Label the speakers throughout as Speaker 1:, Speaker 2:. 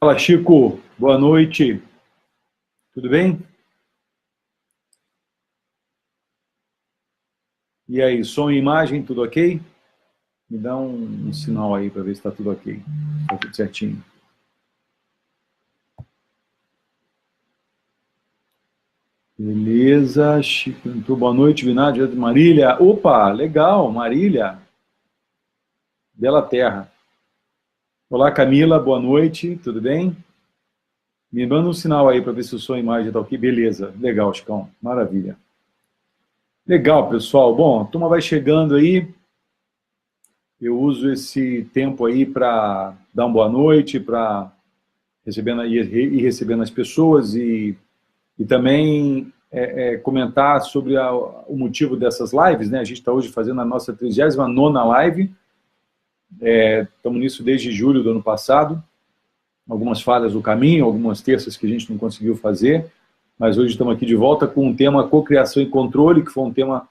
Speaker 1: Fala, Chico. Boa noite. Tudo bem? E aí, som e imagem, tudo ok? Me dá um sinal aí para ver se está tudo ok. Está tudo certinho. Beleza, Chico. Então, boa noite, Vinagre de Marília. Opa, legal, Marília. Bela terra. Olá, Camila, boa noite, tudo bem? Me manda um sinal aí para ver se o som e imagem está ok. Beleza, legal, Chicão, maravilha. Legal, pessoal. Bom, a turma vai chegando aí. Eu uso esse tempo aí para dar uma boa noite, para ir recebendo as pessoas e também comentar sobre o motivo dessas lives, né? A gente está hoje fazendo a nossa 39ª live, estamos nisso desde julho do ano passado, algumas falhas do caminho, algumas terças que a gente não conseguiu fazer, mas hoje estamos aqui de volta com o tema cocriação e controle, que foi um tema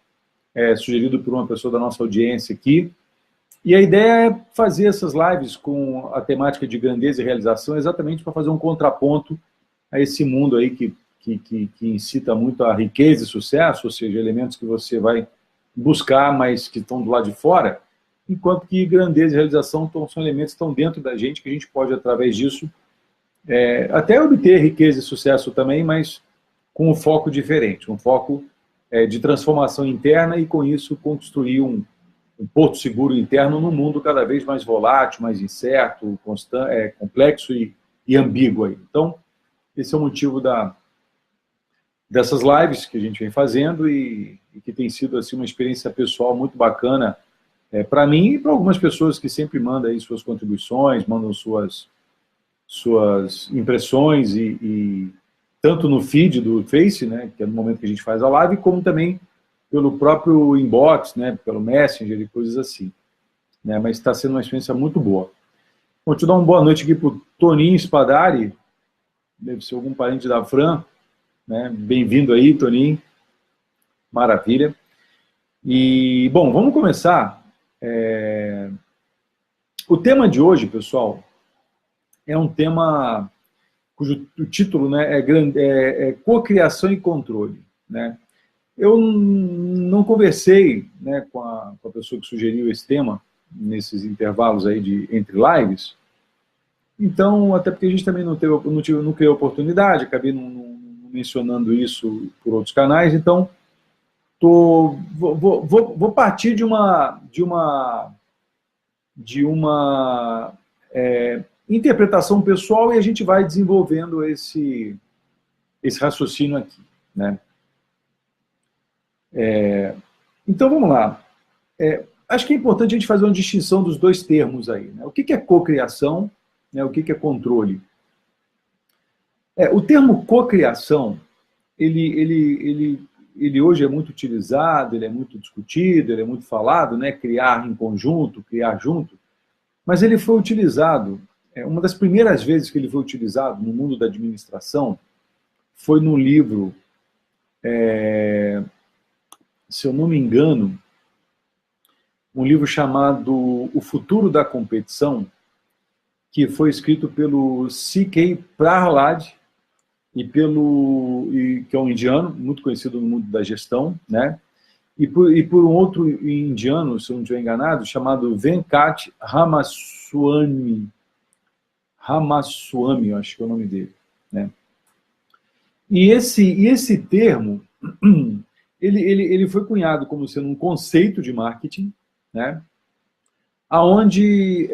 Speaker 1: sugerido por uma pessoa da nossa audiência aqui. E a ideia é fazer essas lives com a temática de grandeza e realização exatamente para fazer um contraponto a esse mundo aí que incita muito a riqueza e sucesso, ou seja, elementos que você vai buscar, mas que estão do lado de fora, enquanto que grandeza e realização são elementos que estão dentro da gente, que a gente pode, através disso, até obter riqueza e sucesso também, mas com um foco diferente, um foco de transformação interna e, com isso, construir um porto seguro interno num mundo cada vez mais volátil, mais incerto, complexo e ambíguo aí. Então, esse é o motivo dessas lives que a gente vem fazendo e que tem sido assim, uma experiência pessoal muito bacana para mim e para algumas pessoas que sempre mandam aí suas contribuições, mandam suas impressões e tanto no feed do Face, né, que é no momento que a gente faz a live, como também pelo próprio inbox, né, pelo Messenger e coisas assim. Né, mas está sendo uma experiência muito boa. Vou te dar uma boa noite aqui para o Toninho Spadari, deve ser algum parente da Fran, né? Bem-vindo aí, Toninho. Maravilha. E, bom, vamos começar. O tema de hoje, pessoal, é um tema cujo o título, né, é cocriação e controle. Né? Eu não conversei, né, com a pessoa que sugeriu esse tema nesses intervalos aí entre lives, então, até porque a gente também não criou oportunidade, acabei não mencionando isso por outros canais, então vou partir de uma interpretação pessoal e a gente vai desenvolvendo esse raciocínio aqui. Né? Então, vamos lá. Acho que é importante a gente fazer uma distinção dos dois termos aí. Né? O que é cocriação, né? O que é controle? O termo cocriação, ele hoje é muito utilizado, ele é muito discutido, ele é muito falado, né? Criar em conjunto, criar junto, mas ele foi utilizado, uma das primeiras vezes que ele foi utilizado no mundo da administração foi no livro, se eu não me engano, um livro chamado O Futuro da Competição, que foi escrito pelo C.K. Prahalad, que é um indiano, muito conhecido no mundo da gestão, né? E por um outro indiano, se eu não estiver enganado, chamado Venkat Ramaswamy, eu acho que é o nome dele. Né? E esse termo, ele foi cunhado como sendo um conceito de marketing, né? Onde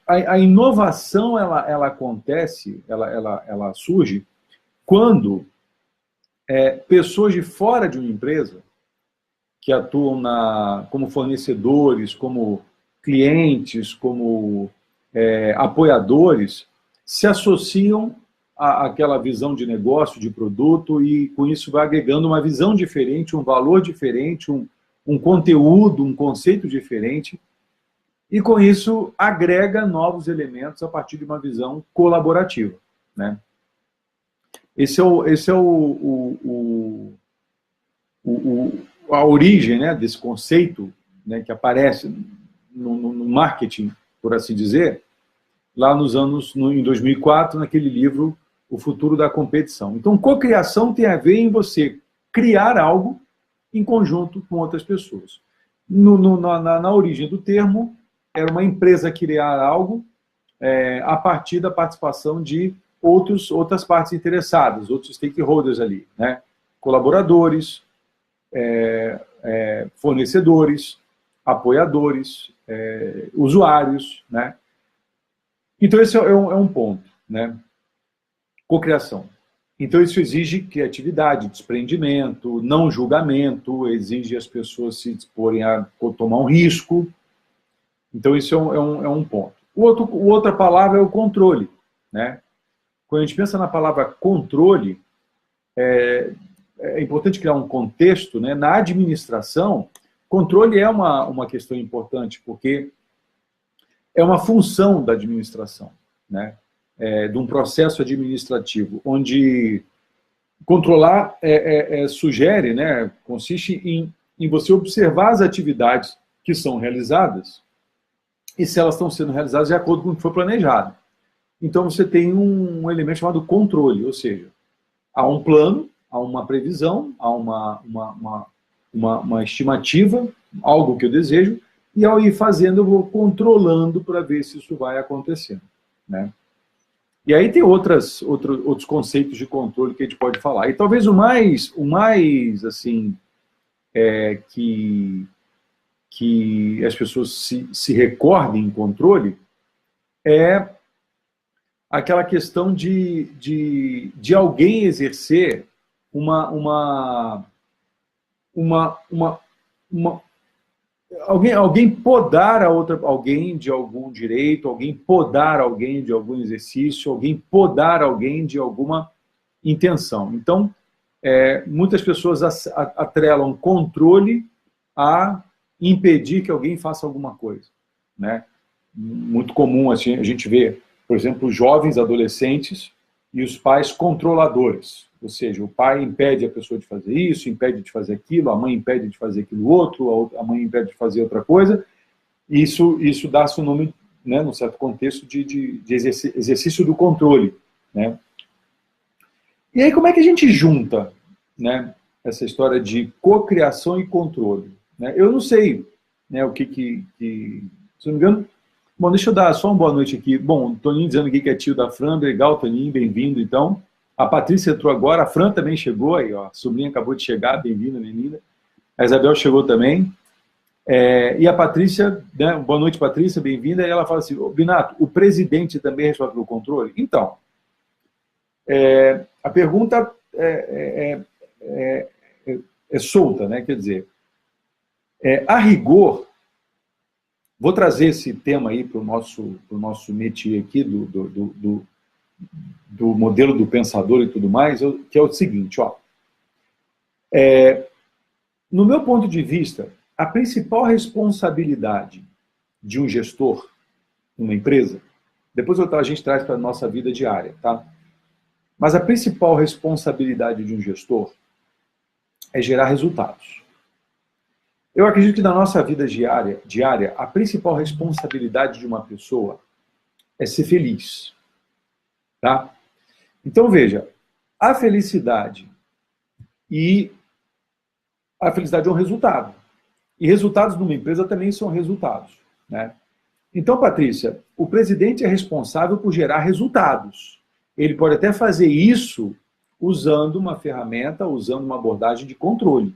Speaker 1: a inovação ela acontece, ela surge quando pessoas de fora de uma empresa que atuam como fornecedores, como clientes, como apoiadores, se associam àquela visão de negócio, de produto, e com isso vai agregando uma visão diferente, um valor diferente, um conteúdo, um conceito diferente, e com isso agrega novos elementos a partir de uma visão colaborativa. Né? Esse é a origem, né, desse conceito, né, que aparece no marketing por assim dizer, lá em 2004, naquele livro O Futuro da Competição. Então, cocriação tem a ver em você criar algo em conjunto com outras pessoas. Na origem do termo, era uma empresa criar algo a partir da participação de outras partes interessadas, outros stakeholders ali, né? Colaboradores, fornecedores, apoiadores, usuários, né? Então, esse é um ponto, né? Cocriação. Então, isso exige criatividade, desprendimento, não julgamento, exige as pessoas se disporem a tomar um risco. Então, isso é um ponto. Outra palavra é o controle, né? Quando a gente pensa na palavra controle, é importante criar um contexto, né? Na administração, controle é uma questão importante, porque é uma função da administração, né? De um processo administrativo, onde controlar sugere, né? Consiste em você observar as atividades que são realizadas e se elas estão sendo realizadas de acordo com o que foi planejado. Então, você tem um elemento chamado controle, ou seja, há um plano, há uma previsão, há uma estimativa, algo que eu desejo, e ao ir fazendo, eu vou controlando para ver se isso vai acontecendo, né? E aí tem outros conceitos de controle que a gente pode falar. E talvez o mais assim, que as pessoas se recordem em controle é aquela questão de alguém exercer alguém podar alguém de algum direito, alguém podar alguém de algum exercício, alguém podar alguém de alguma intenção. Então, muitas pessoas atrelam controle a impedir que alguém faça alguma coisa, né? Muito comum assim, a gente vê, por exemplo, jovens adolescentes e os pais controladores. Ou seja, o pai impede a pessoa de fazer isso, impede de fazer aquilo, a mãe impede de fazer aquilo outro, a mãe impede de fazer outra coisa. Isso dá-se o nome, né, num certo contexto, de exercício do controle, né? E aí, como é que a gente junta, né, essa história de cocriação e controle, né? Eu não sei, né, o que se não me engano... Bom, deixa eu dar só uma boa noite aqui. Bom, o Toninho dizendo aqui que é tio da Fran, legal, Toninho, bem-vindo, então. A Patrícia entrou agora, a Fran também chegou, aí, ó, a sobrinha acabou de chegar, bem-vinda, menina. A Isabel chegou também. E a Patrícia, né, boa noite, Patrícia, bem-vinda, e ela fala assim, Binato, o presidente também é responsável pelo controle? Então, a pergunta é solta, né, quer dizer, a rigor, vou trazer esse tema aí para o nosso métier aqui, do modelo do pensador e tudo mais, que é o seguinte, ó. No meu ponto de vista, a principal responsabilidade de um gestor, uma empresa, depois a gente traz para a nossa vida diária, tá? Mas a principal responsabilidade de um gestor é gerar resultados. Eu acredito que na nossa vida diária, a principal responsabilidade de uma pessoa é ser feliz. Tá? Então, veja, a felicidade é um resultado. E resultados numa empresa também são resultados, né? Então, Patrícia, o presidente é responsável por gerar resultados. Ele pode até fazer isso usando uma ferramenta, usando uma abordagem de controle.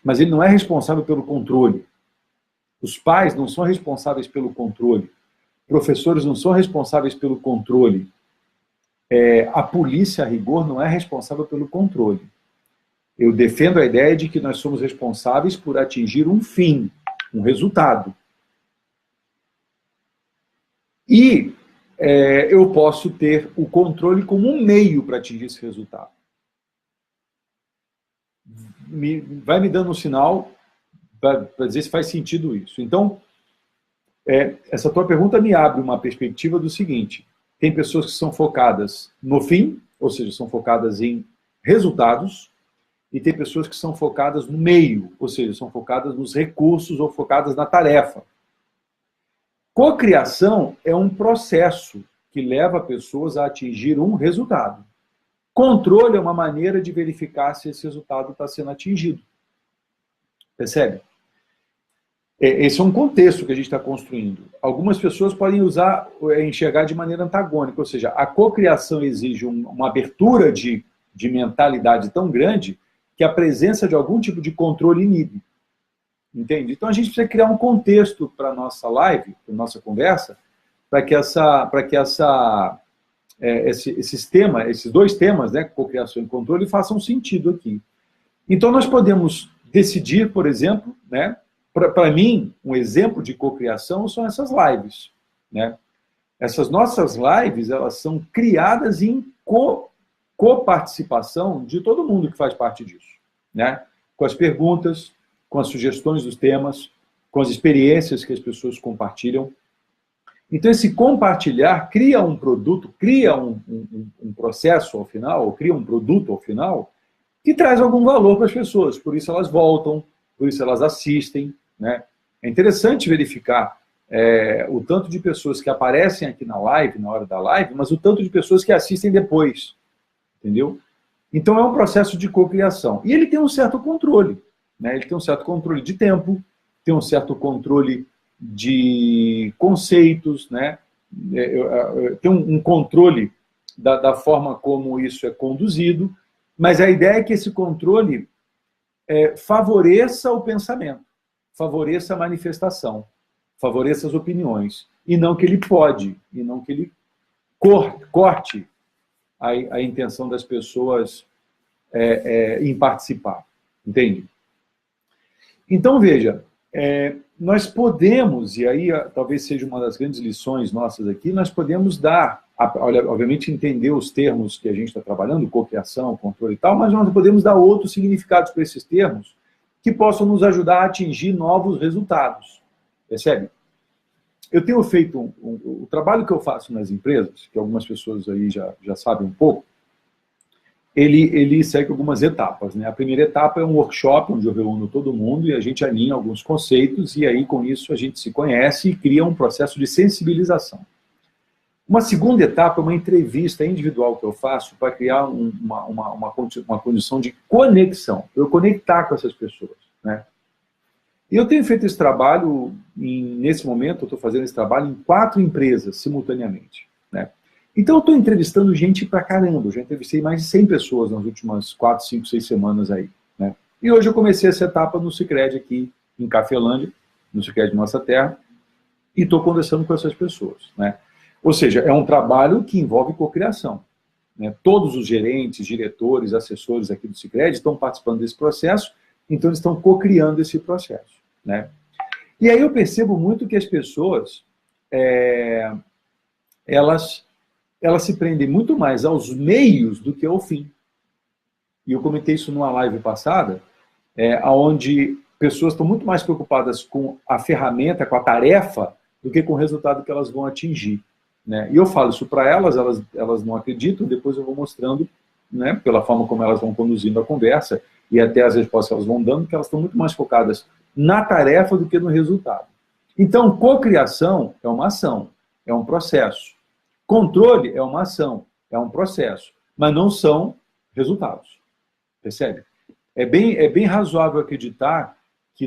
Speaker 1: Mas ele não é responsável pelo controle. Os pais não são responsáveis pelo controle. Professores não são responsáveis pelo controle. A polícia, a rigor, não é responsável pelo controle. Eu defendo a ideia de que nós somos responsáveis por atingir um fim, um resultado. E eu posso ter o controle como um meio para atingir esse resultado. Vai me dando um sinal para dizer se faz sentido isso. Então, essa tua pergunta me abre uma perspectiva do seguinte: tem pessoas que são focadas no fim, ou seja, são focadas em resultados, e tem pessoas que são focadas no meio, ou seja, são focadas nos recursos ou focadas na tarefa. Cocriação é um processo que leva pessoas a atingir um resultado. Controle é uma maneira de verificar se esse resultado está sendo atingido. Percebe? Esse é um contexto que a gente está construindo. Algumas pessoas podem enxergar de maneira antagônica, ou seja, a cocriação exige uma abertura de mentalidade tão grande que a presença de algum tipo de controle inibe. Entende? Então a gente precisa criar um contexto para a nossa live, para a nossa conversa, para que esses dois temas, né, cocriação e controle, façam sentido aqui. Então nós podemos decidir, por exemplo, né, para mim, um exemplo de cocriação são essas lives, né? Essas nossas lives, elas são criadas em coparticipação de todo mundo que faz parte disso, né? Com as perguntas, com as sugestões dos temas, com as experiências que as pessoas compartilham. Então, esse compartilhar cria um produto, cria um processo ao final, ou cria um produto ao final, que traz algum valor para as pessoas. Por isso elas voltam, por isso elas assistem, né? É interessante verificar o tanto de pessoas que aparecem aqui na live, na hora da live, mas o tanto de pessoas que assistem depois, entendeu? Então é um processo de cocriação. E ele tem um certo controle, né? Ele tem um certo controle de tempo, tem um certo controle de conceitos, né? Tem um controle da forma como isso é conduzido, mas a ideia é que esse controle favoreça o pensamento, favoreça a manifestação, favoreça as opiniões, e não que ele pode, e não que ele corte a intenção das pessoas em participar, entende? Então, veja, nós podemos, e aí talvez seja uma das grandes lições nossas aqui, nós podemos obviamente entender os termos que a gente está trabalhando, cocriação, controle e tal, mas nós podemos dar outros significados para esses termos que possam nos ajudar a atingir novos resultados, percebe? Eu tenho feito o trabalho que eu faço nas empresas, que algumas pessoas aí já sabem um pouco, ele segue algumas etapas, né? A primeira etapa é um workshop, onde eu reúno todo mundo e a gente alinha alguns conceitos, e aí com isso a gente se conhece e cria um processo de sensibilização. Uma segunda etapa é uma entrevista individual que eu faço para criar uma condição de conexão, eu conectar com essas pessoas, né? E eu tenho feito esse trabalho, nesse momento eu estou fazendo esse trabalho em 4 empresas simultaneamente, né? Então eu estou entrevistando gente pra caramba, eu já entrevistei mais de 100 pessoas nas últimas 4, 5, 6 semanas aí, né? E hoje eu comecei essa etapa no Sicredi aqui em Cafelândia, no Sicredi Nossa Terra, e estou conversando com essas pessoas, né? Ou seja, é um trabalho que envolve cocriação, né? Todos os gerentes, diretores, assessores aqui do Sicredi estão participando desse processo, então eles estão cocriando esse processo, né? E aí eu percebo muito que as pessoas, elas se prendem muito mais aos meios do que ao fim. E eu comentei isso numa live passada, onde pessoas estão muito mais preocupadas com a ferramenta, com a tarefa, do que com o resultado que elas vão atingir, né? E eu falo isso para elas não acreditam, depois eu vou mostrando, né, pela forma como elas vão conduzindo a conversa, e até as respostas que elas vão dando, que elas estão muito mais focadas na tarefa do que no resultado. Então, cocriação é uma ação, é um processo. Controle é uma ação, é um processo, mas não são resultados. Percebe? É bem razoável acreditar que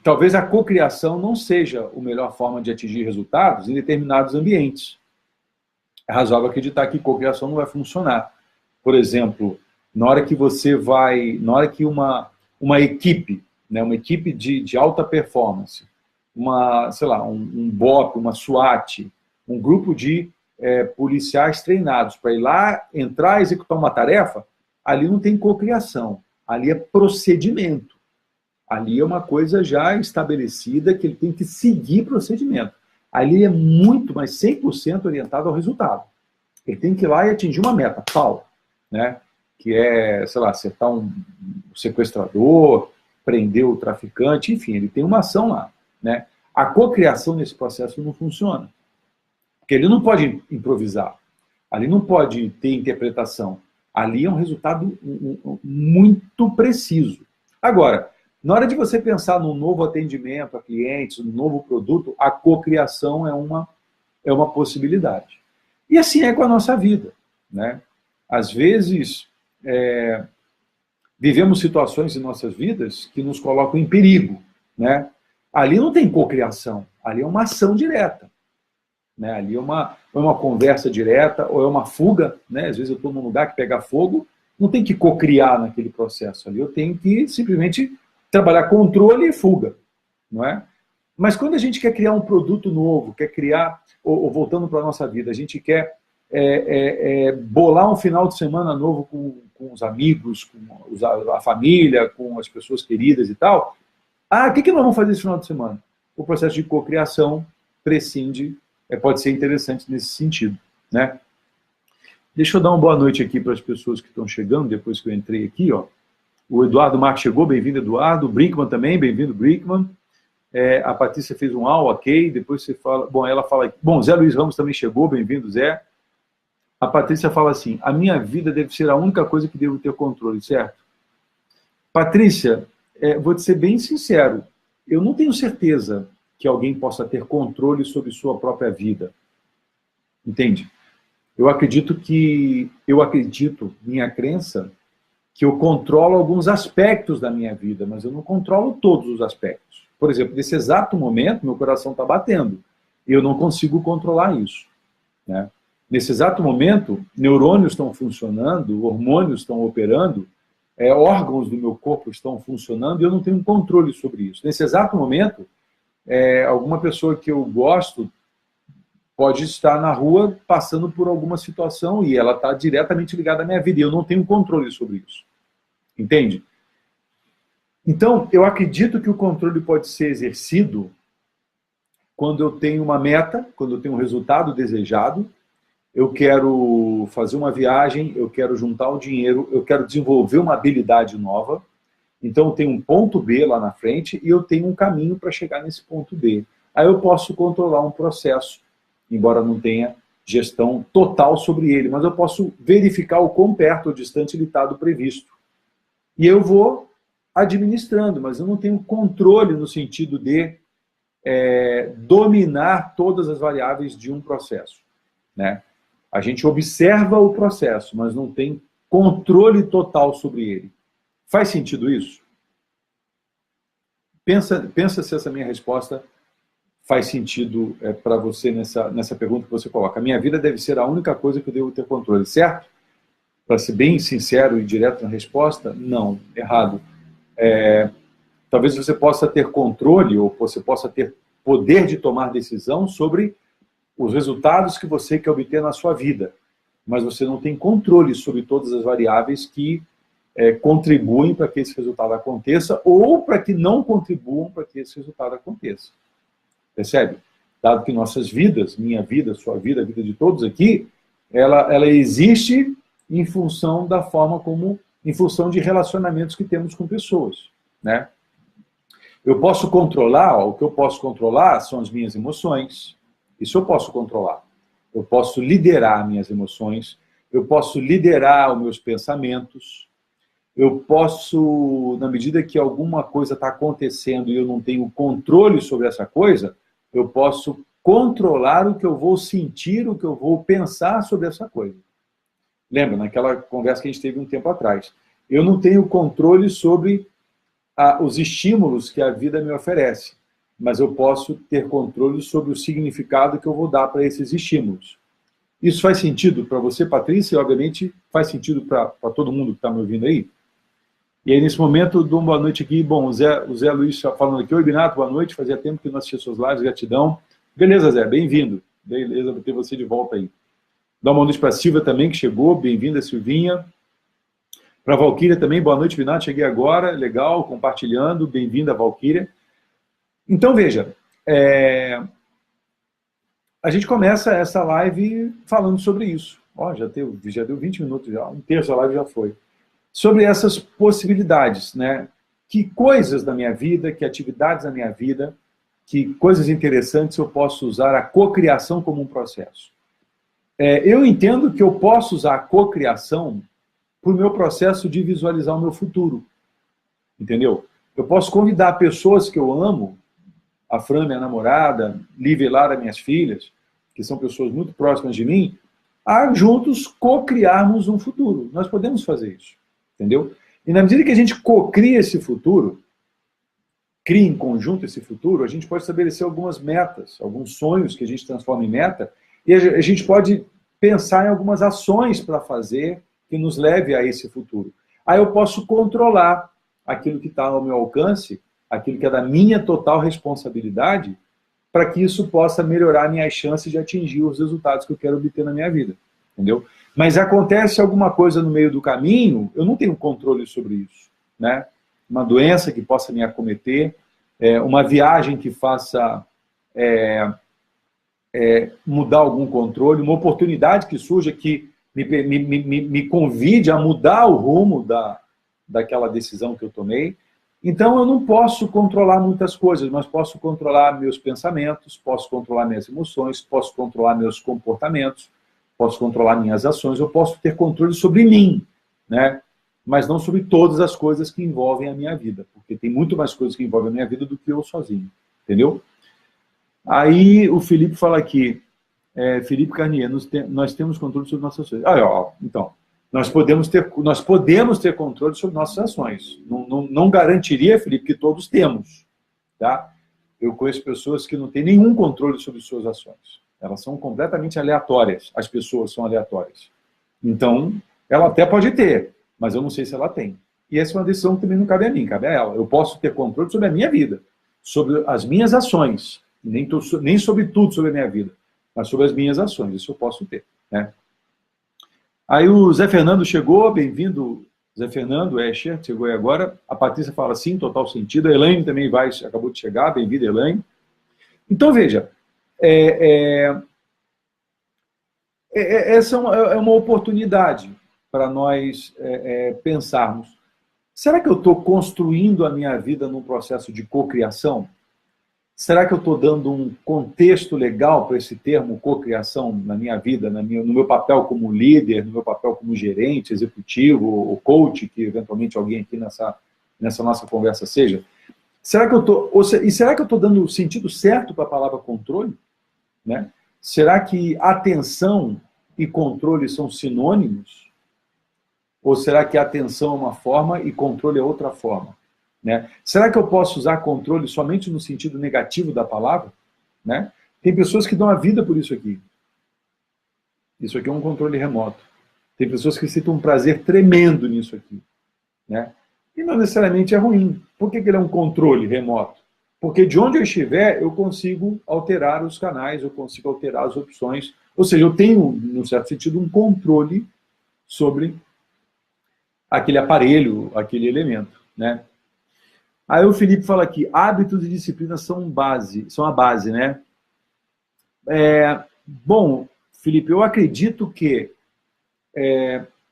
Speaker 1: talvez a cocriação não seja a melhor forma de atingir resultados em determinados ambientes. É razoável acreditar que cocriação não vai funcionar. Por exemplo, na hora que uma equipe, né, uma equipe de alta performance, sei lá, um BOP, uma SWAT, um grupo de policiais treinados para ir lá, entrar e executar uma tarefa, ali não tem cocriação, ali é procedimento. Ali é uma coisa já estabelecida que ele tem que seguir procedimento. Ali é muito, mas 100% orientado ao resultado. Ele tem que ir lá e atingir uma meta, tal, né? Que é, sei lá, acertar um sequestrador, prender o traficante, enfim, ele tem uma ação lá, né? A cocriação nesse processo não funciona. Porque ele não pode improvisar. Ali não pode ter interpretação. Ali é um resultado muito preciso. Agora, Na hora de você pensar num novo atendimento a clientes, num novo produto, a cocriação é uma possibilidade. E assim é com a nossa vida, né? Às vezes, vivemos situações em nossas vidas que nos colocam em perigo, né? Ali não tem cocriação, ali é uma ação direta, né? Ali é uma conversa direta, ou é uma fuga, né? Às vezes eu estou num lugar que pega fogo, não tem que cocriar naquele processo ali, eu tenho que simplesmente trabalhar controle e fuga, não é? Mas quando a gente quer criar um produto novo, quer criar, ou voltando para a nossa vida, a gente quer bolar um final de semana novo com os amigos, com a família, com as pessoas queridas e tal, o que nós vamos fazer esse final de semana? O processo de cocriação prescinde, pode ser interessante nesse sentido, né? Deixa eu dar uma boa noite aqui para as pessoas que estão chegando, depois que eu entrei aqui, ó. O Eduardo Marques chegou, bem-vindo, Eduardo. O Brinkman também, bem-vindo, Brinkman. A Patrícia fez um ok, depois você fala... Bom, ela fala aqui. Bom, Zé Luiz Ramos também chegou, bem-vindo, Zé. A Patrícia fala assim, a minha vida deve ser a única coisa que devo ter controle, certo? Patrícia, vou te ser bem sincero, eu não tenho certeza que alguém possa ter controle sobre sua própria vida. Entende? Eu acredito, minha crença, que eu controlo alguns aspectos da minha vida, mas eu não controlo todos os aspectos. Por exemplo, nesse exato momento, meu coração está batendo, e eu não consigo controlar isso, né? Nesse exato momento, neurônios estão funcionando, hormônios estão operando, órgãos do meu corpo estão funcionando, e eu não tenho controle sobre isso. Nesse exato momento, alguma pessoa que eu gosto pode estar na rua passando por alguma situação e ela está diretamente ligada à minha vida, e eu não tenho controle sobre isso. Entende? Então, eu acredito que o controle pode ser exercido quando eu tenho uma meta, quando eu tenho um resultado desejado, eu quero fazer uma viagem, eu quero juntar o dinheiro, eu quero desenvolver uma habilidade nova, então eu tenho um ponto B lá na frente e eu tenho um caminho para chegar nesse ponto B. Aí eu posso controlar um processo, embora não tenha gestão total sobre ele, mas eu posso verificar o quão perto ou distante ele está do previsto. E eu vou administrando, mas eu não tenho controle no sentido de dominar todas as variáveis de um processo, né? A gente observa o processo, mas não tem controle total sobre ele. Faz sentido isso? Pensa se essa minha resposta faz sentido para você nessa pergunta que você coloca. A minha vida deve ser a única coisa que eu devo ter controle, certo? Para ser bem sincero e direto na resposta, não, errado. Talvez você possa ter controle ou você possa ter poder de tomar decisão sobre os resultados que você quer obter na sua vida, mas você não tem controle sobre todas as variáveis que contribuem para que esse resultado aconteça ou para que não contribuam para que esse resultado aconteça. Percebe? Dado que nossas vidas, minha vida, sua vida, a vida de todos aqui, ela existe em função da forma como, em função de relacionamentos que temos com pessoas, né? Eu posso controlar, o que eu posso controlar são as minhas emoções, isso eu posso controlar. Eu posso liderar minhas emoções, eu posso liderar os meus pensamentos, eu posso, na medida que alguma coisa está acontecendo e eu não tenho controle sobre essa coisa, eu posso controlar o que eu vou sentir, o que eu vou pensar sobre essa coisa. Lembra, naquela conversa que a gente teve um tempo atrás. Eu não tenho controle sobre os estímulos que a vida me oferece, mas eu posso ter controle sobre o significado que eu vou dar para esses estímulos. Isso faz sentido para você, Patrícia, e obviamente faz sentido para todo mundo que está me ouvindo aí? E aí, nesse momento, dou uma boa noite aqui. Bom, o Zé Luiz falando aqui. Oi, Binato, boa noite. Fazia tempo que não assistia suas lives, gratidão. Beleza, Zé, bem-vindo. Beleza, vou ter você de volta aí. Dá uma boa noite para a Silvia também, que chegou. Bem-vinda, Silvinha. Para a Valquíria também, boa noite, Binato. Cheguei agora, legal, compartilhando. Bem-vinda, Valquíria. Então, veja, a gente começa essa live falando sobre isso. Ó, já deu 20 minutos, já, um terço da live já foi. Sobre essas possibilidades, né? Que coisas da minha vida, que atividades da minha vida, que coisas interessantes eu posso usar a cocriação como um processo. Eu entendo que eu posso usar a cocriação para o meu processo de visualizar o meu futuro. Entendeu? Eu posso convidar pessoas que eu amo, a Fran, minha namorada, Lívia e Lara, minhas filhas, que são pessoas muito próximas de mim, a juntos co-criarmos um futuro. Nós podemos fazer isso, entendeu? E na medida que a gente co-cria esse futuro, cria em conjunto esse futuro, a gente pode estabelecer algumas metas, alguns sonhos que a gente transforma em meta, e a gente pode pensar em algumas ações para fazer que nos leve a esse futuro. Aí eu posso controlar aquilo que está ao meu alcance, aquilo que é da minha total responsabilidade, para que isso possa melhorar minhas chances de atingir os resultados que eu quero obter na minha vida, entendeu? Mas acontece alguma coisa no meio do caminho, eu não tenho controle sobre isso, né? Uma doença que possa me acometer, uma viagem que faça mudar algum controle, uma oportunidade que surja que me convide a mudar o rumo daquela decisão que eu tomei. Então, eu não posso controlar muitas coisas, mas posso controlar meus pensamentos, posso controlar minhas emoções, posso controlar meus comportamentos, posso controlar minhas ações, eu posso ter controle sobre mim, né? Mas não sobre todas as coisas que envolvem a minha vida, porque tem muito mais coisas que envolvem a minha vida do que eu sozinho, entendeu? Aí o Felipe fala aqui, Felipe Carnier, nós temos controle sobre nossas ações. Então, nós podemos ter controle sobre nossas ações. Não garantiria, Felipe, que todos temos. Tá? Eu conheço pessoas que não têm nenhum controle sobre suas ações. Elas são completamente aleatórias. As pessoas são aleatórias. Então, ela até pode ter, mas eu não sei se ela tem. E essa é uma decisão que também não cabe a mim, cabe a ela. Eu posso ter controle sobre a minha vida, sobre as minhas ações. Nem sobre tudo sobre a minha vida, mas sobre as minhas ações. Isso eu posso ter, né? Aí o Zé Fernando chegou, bem-vindo, Zé Fernando, Escher, chegou aí agora. A Patrícia fala sim, total sentido. A Elaine também acabou de chegar, bem-vinda, Elaine. Então, veja, essa é uma oportunidade para nós pensarmos. Será que eu estou construindo a minha vida num processo de cocriação? Será que eu estou dando um contexto legal para esse termo cocriação na minha vida, no meu papel como líder, no meu papel como gerente, executivo, ou coach, que eventualmente alguém aqui nessa nossa conversa seja? Será que eu estou dando o sentido certo para a palavra controle? Né? Será que atenção e controle são sinônimos? Ou será que atenção é uma forma e controle é outra forma? Né? Será que eu posso usar controle somente no sentido negativo da palavra? Né? Tem pessoas que dão a vida por isso aqui. Isso aqui é um controle remoto. Tem pessoas que sentem um prazer tremendo nisso aqui. Né? E não necessariamente é ruim. Por que ele é um controle remoto? Porque de onde eu estiver, eu consigo alterar os canais, eu consigo alterar as opções. Ou seja, eu tenho, num certo sentido, um controle sobre aquele aparelho, aquele elemento. Né? Aí o Felipe fala aqui, hábitos e disciplina são a base, né? Bom, Felipe, eu acredito que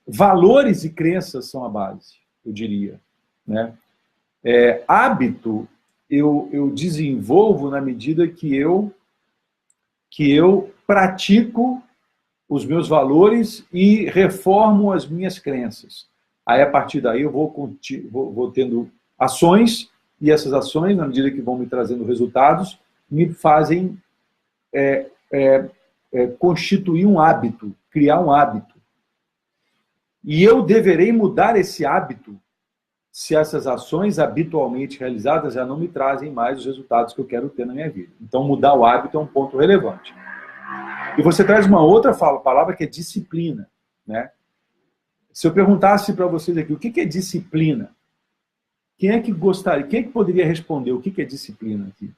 Speaker 1: valores e crenças são a base, eu diria. Né? Hábito eu desenvolvo na medida que eu pratico os meus valores e reformo as minhas crenças. Aí, a partir daí, eu vou tendo ações, e essas ações, na medida que vão me trazendo resultados, me fazem constituir um hábito, criar um hábito. E eu deverei mudar esse hábito se essas ações habitualmente realizadas já não me trazem mais os resultados que eu quero ter na minha vida. Então, mudar o hábito é um ponto relevante. E você traz uma outra palavra que é disciplina. Né? Se eu perguntasse para vocês aqui, o que é disciplina? Quem é que poderia responder o que é disciplina aqui?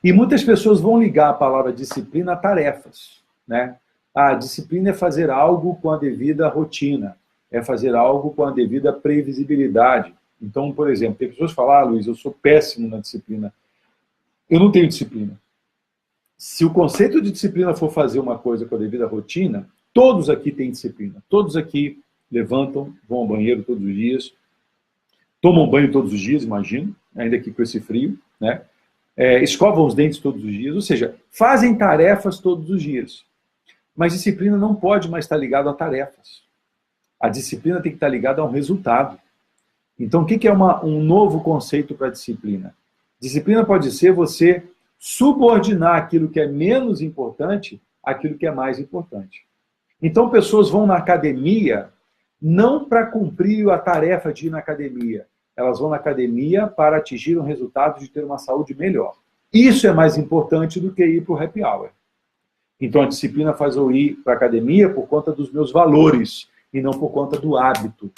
Speaker 1: E muitas pessoas vão ligar a palavra disciplina a tarefas. Né? Disciplina é fazer algo com a devida rotina, é fazer algo com a devida previsibilidade. Então, por exemplo, tem pessoas que falam, Luiz, eu sou péssimo na disciplina. Eu não tenho disciplina. Se o conceito de disciplina for fazer uma coisa com a devida rotina, todos aqui têm disciplina. Todos aqui levantam, vão ao banheiro todos os dias, tomam banho todos os dias, imagino, ainda aqui com esse frio, né? Escovam os dentes todos os dias, ou seja, fazem tarefas todos os dias. Mas disciplina não pode mais estar ligada a tarefas. A disciplina tem que estar ligada a um resultado. Então, o que é um novo conceito para disciplina? Disciplina pode ser você subordinar aquilo que é menos importante àquilo que é mais importante. Então, pessoas vão na academia não para cumprir a tarefa de ir na academia. Elas vão na academia para atingir um resultado de ter uma saúde melhor. Isso é mais importante do que ir para o happy hour. Então, a disciplina faz eu ir para a academia por conta dos meus valores e não por conta do hábito.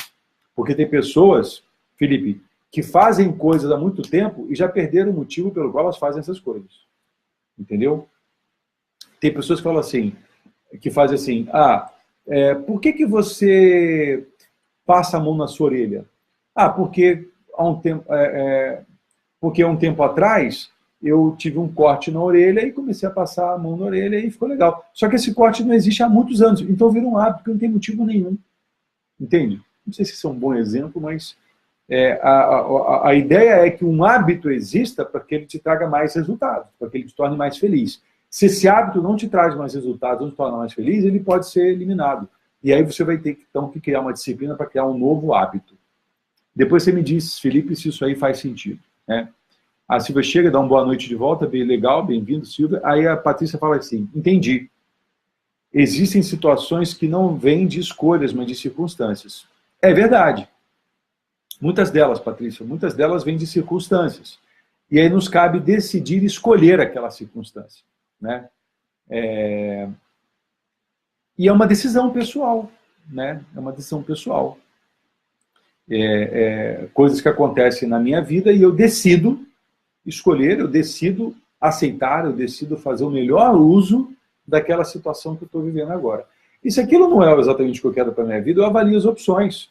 Speaker 1: Porque tem pessoas, Felipe, que fazem coisas há muito tempo e já perderam o motivo pelo qual elas fazem essas coisas. Entendeu? Tem pessoas que falam assim, que fazem assim, por que você passa a mão na sua orelha? Porque há um tempo atrás eu tive um corte na orelha e comecei a passar a mão na orelha e ficou legal. Só que esse corte não existe há muitos anos, então vira um hábito que não tem motivo nenhum. Entende? Não sei se isso é um bom exemplo, mas a ideia é que um hábito exista para que ele te traga mais resultados, para que ele te torne mais feliz. Se esse hábito não te traz mais resultados, não te torna mais feliz, ele pode ser eliminado. E aí você vai ter, então, que criar uma disciplina para criar um novo hábito. Depois você me diz, Felipe, se isso aí faz sentido. Né? A Silvia chega, dá uma boa noite de volta, bem legal, bem-vindo, Silvia. Aí a Patrícia fala assim, entendi. Existem situações que não vêm de escolhas, mas de circunstâncias. É verdade. Muitas delas, Patrícia, muitas delas vêm de circunstâncias. E aí nos cabe decidir escolher aquela circunstância. Né? E é uma decisão pessoal. Né? É uma decisão pessoal. Coisas que acontecem na minha vida e eu decido escolher, eu decido aceitar, eu decido fazer o melhor uso daquela situação que eu estou vivendo agora. E se aquilo não é exatamente o que eu quero para a minha vida, eu avalio as opções.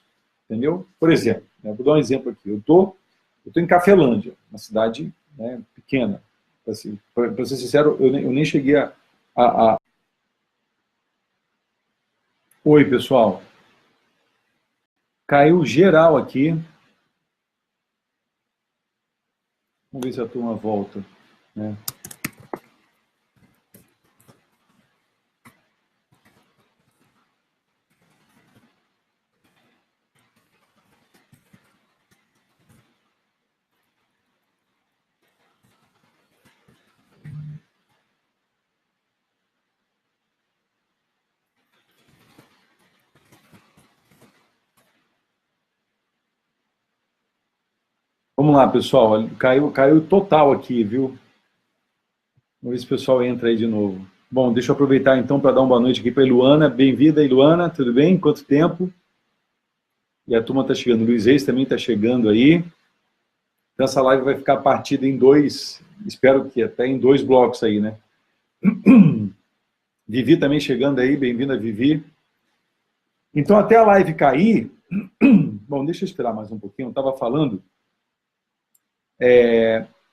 Speaker 1: Entendeu? Por exemplo, vou dar um exemplo aqui. Eu tô em Cafelândia, uma cidade, né, pequena. Assim, para ser sincero, eu nem cheguei a... Oi, pessoal. Caiu geral aqui. Vamos ver se a turma volta. Né? Vamos lá, pessoal. Caiu total aqui, viu? Vamos ver se o pessoal entra aí de novo. Bom, deixa eu aproveitar então para dar uma boa noite aqui para a Iluana. Bem-vinda, Iluana. Tudo bem? Quanto tempo? E a turma está chegando. O Luiz Reis também está chegando aí. Então essa live vai ficar partida em dois, espero que até em 2 blocos aí, né? Vivi também chegando aí. Bem-vinda, Vivi. Então até a live cair... Bom, deixa eu esperar mais um pouquinho. Eu estava falando...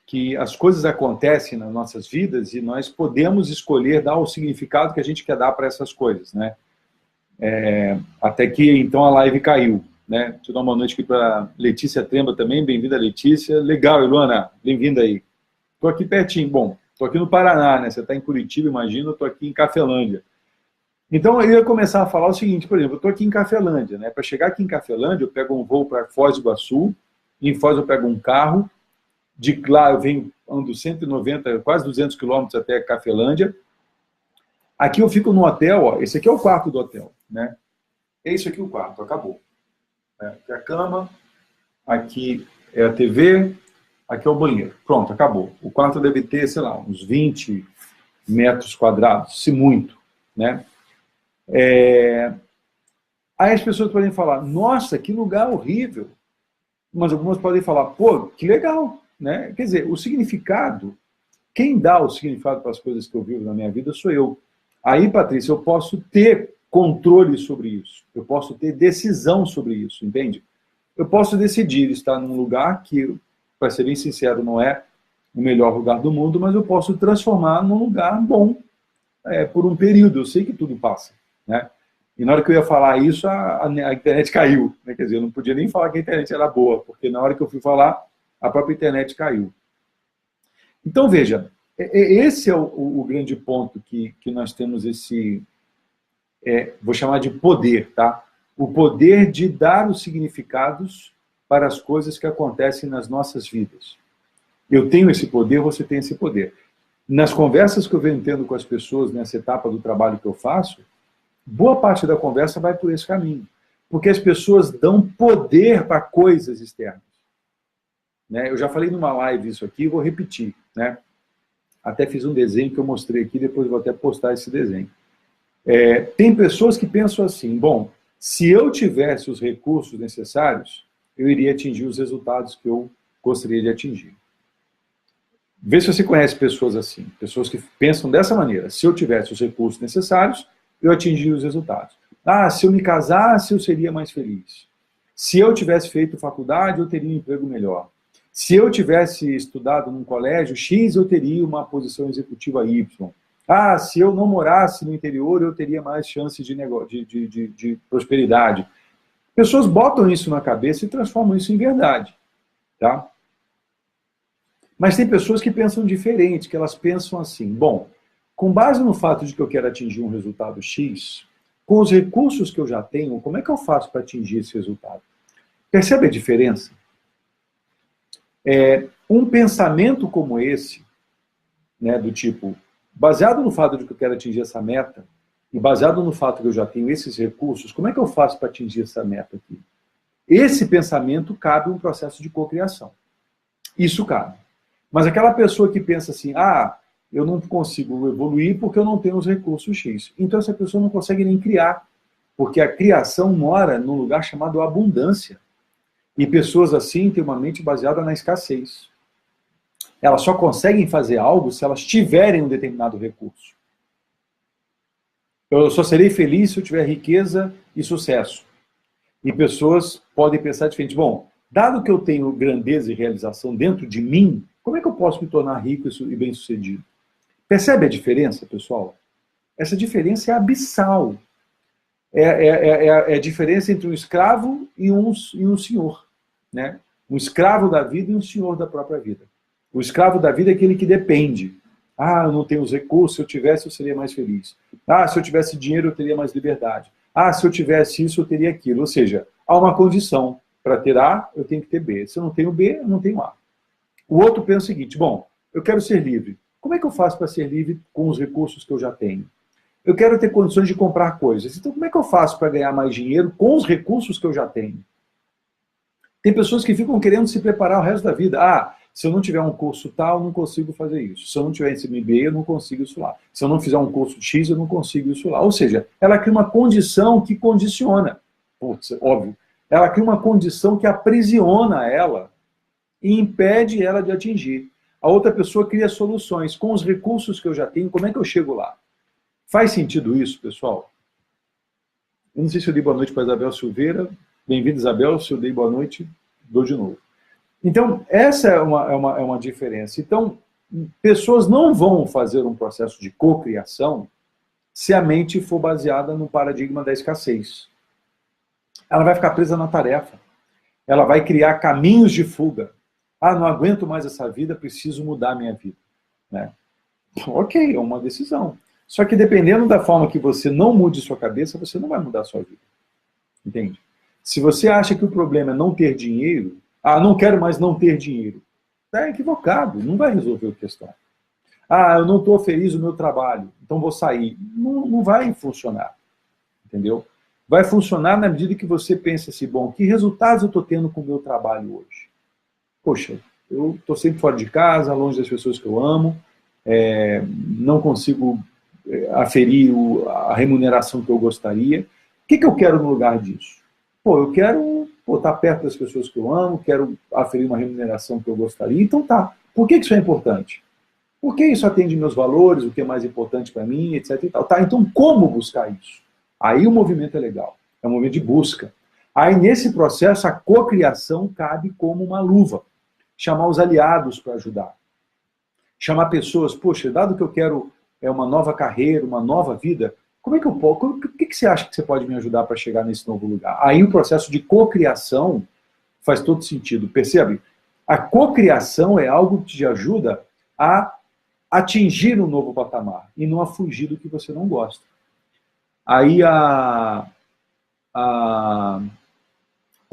Speaker 1: que as coisas acontecem nas nossas vidas e nós podemos escolher dar o significado que a gente quer dar para essas coisas, né? Até que, então, a live caiu, né? Deixa eu dar uma boa noite aqui para Letícia Tremba também, bem-vinda, Letícia. Legal, Iluana, bem-vinda aí. Estou aqui pertinho, bom, estou aqui no Paraná, né? Você está em Curitiba, imagina, eu estou aqui em Cafelândia. Então, eu ia começar a falar o seguinte, por exemplo, eu estou aqui em Cafelândia, né? Para chegar aqui em Cafelândia, eu pego um voo para Foz do Iguaçu, em Foz eu pego um carro, de lá eu ando 190, quase 200 quilômetros até Cafelândia. Aqui eu fico no hotel, ó, esse aqui é o quarto do hotel, né? É isso aqui o quarto, acabou. Aqui é a cama, aqui é a TV, aqui é o banheiro. Pronto, acabou. O quarto deve ter, sei lá, uns 20 metros quadrados, se muito, né? Aí as pessoas podem falar, nossa, que lugar horrível. Mas algumas podem falar, pô, que legal. Né? Quer dizer, o significado, quem dá o significado para as coisas que eu vivo na minha vida sou eu. Aí, Patrícia, eu posso ter controle sobre isso, eu posso ter decisão sobre isso, entende? Eu posso decidir estar num lugar que, para ser bem sincero, não é o melhor lugar do mundo, mas eu posso transformar num lugar bom por um período, eu sei que tudo passa. Né? E na hora que eu ia falar isso, a internet caiu. Né? Quer dizer, eu não podia nem falar que a internet era boa, porque na hora que eu fui falar, a própria internet caiu. Então, veja, esse é o grande ponto que nós temos esse, vou chamar de poder, tá? O poder de dar os significados para as coisas que acontecem nas nossas vidas. Eu tenho esse poder, você tem esse poder. Nas conversas que eu venho tendo com as pessoas nessa etapa do trabalho que eu faço, boa parte da conversa vai por esse caminho. Porque as pessoas dão poder para coisas externas. Né? Eu já falei numa live isso aqui, vou repetir. Né? Até fiz um desenho que eu mostrei aqui, depois vou até postar esse desenho. Tem pessoas que pensam assim, bom, se eu tivesse os recursos necessários, eu iria atingir os resultados que eu gostaria de atingir. Vê se você conhece pessoas assim, pessoas que pensam dessa maneira. Se eu tivesse os recursos necessários, eu atingiria os resultados. Ah, se eu me casasse, eu seria mais feliz. Se eu tivesse feito faculdade, eu teria um emprego melhor. Se eu tivesse estudado num colégio X, eu teria uma posição executiva Y. Ah, se eu não morasse no interior, eu teria mais chances de prosperidade. Pessoas botam isso na cabeça e transformam isso em verdade. Tá? Mas tem pessoas que pensam diferente, que elas pensam assim, bom, com base no fato de que eu quero atingir um resultado X, com os recursos que eu já tenho, como é que eu faço para atingir esse resultado? Percebe a diferença? Um pensamento como esse, né, do tipo, baseado no fato de que eu quero atingir essa meta, e baseado no fato que eu já tenho esses recursos, como é que eu faço para atingir essa meta aqui? Esse pensamento cabe um processo de cocriação. Isso cabe. Mas aquela pessoa que pensa assim, ah, eu não consigo evoluir porque eu não tenho os recursos X. Então essa pessoa não consegue nem criar, porque a criação mora num lugar chamado abundância. E pessoas assim têm uma mente baseada na escassez. Elas só conseguem fazer algo se elas tiverem um determinado recurso. Eu só serei feliz se eu tiver riqueza e sucesso. E pessoas podem pensar diferente. Bom, dado que eu tenho grandeza e realização dentro de mim, como é que eu posso me tornar rico e bem-sucedido? Percebe a diferença, pessoal? Essa diferença é abissal. É a diferença entre um escravo e um senhor. Né? Um escravo da vida e um senhor da própria vida. O escravo da vida é aquele que depende. Ah, eu não tenho os recursos, se eu tivesse eu seria mais feliz. Ah, se eu tivesse dinheiro eu teria mais liberdade. Ah, se eu tivesse isso eu teria aquilo. Ou seja, há uma condição. Para ter A, eu tenho que ter B. Se eu não tenho B, eu não tenho A. O outro pensa o seguinte, bom, eu quero ser livre. Como é que eu faço para ser livre com os recursos que eu já tenho? Eu quero ter condições de comprar coisas. Então, como é que eu faço para ganhar mais dinheiro com os recursos que eu já tenho? Tem pessoas que ficam querendo se preparar o resto da vida. Ah, se eu não tiver um curso tal, eu não consigo fazer isso. Se eu não tiver esse MBA, eu não consigo isso lá. Se eu não fizer um curso X, eu não consigo isso lá. Ou seja, ela cria uma condição que condiciona. Putz, óbvio. Ela cria uma condição que aprisiona ela e impede ela de atingir. A outra pessoa cria soluções. Com os recursos que eu já tenho, como é que eu chego lá? Faz sentido isso, pessoal? Eu não sei se eu dei boa noite para a Isabel Silveira. Bem-vindo, Isabel. Se eu dei boa noite, dou de novo. Então, essa é uma diferença. Então, pessoas não vão fazer um processo de cocriação se a mente for baseada no paradigma da escassez. Ela vai ficar presa na tarefa. Ela vai criar caminhos de fuga. Ah, não aguento mais essa vida, preciso mudar a minha vida. Né? Ok, é uma decisão. Só que dependendo da forma que você não mude sua cabeça, você não vai mudar a sua vida. Entende? Se você acha que o problema é não ter dinheiro, ah, não quero mais não ter dinheiro. Está equivocado, não vai resolver a questão. Ah, eu não estou feliz no meu trabalho, então vou sair. Não vai funcionar. Entendeu? Vai funcionar na medida que você pensa assim, bom, que resultados eu estou tendo com o meu trabalho hoje? Poxa, eu estou sempre fora de casa, longe das pessoas que eu amo, não consigo aferir a remuneração que eu gostaria. O que eu quero no lugar disso? Pô, eu quero estar perto das pessoas que eu amo, quero aferir uma remuneração que eu gostaria, então tá. Por que isso é importante? Porque isso atende meus valores, o que é mais importante para mim, etc. E tal. Tá, então como buscar isso? Aí o movimento é legal, é um movimento de busca. Aí nesse processo a cocriação cabe como uma luva. Chamar os aliados para ajudar. Chamar pessoas, poxa, dado que eu quero uma nova carreira, uma nova vida, como é que eu posso, o que você acha que você pode me ajudar para chegar nesse novo lugar? Aí o processo de cocriação faz todo sentido, percebe? A cocriação é algo que te ajuda a atingir um novo patamar e não a fugir do que você não gosta. Aí a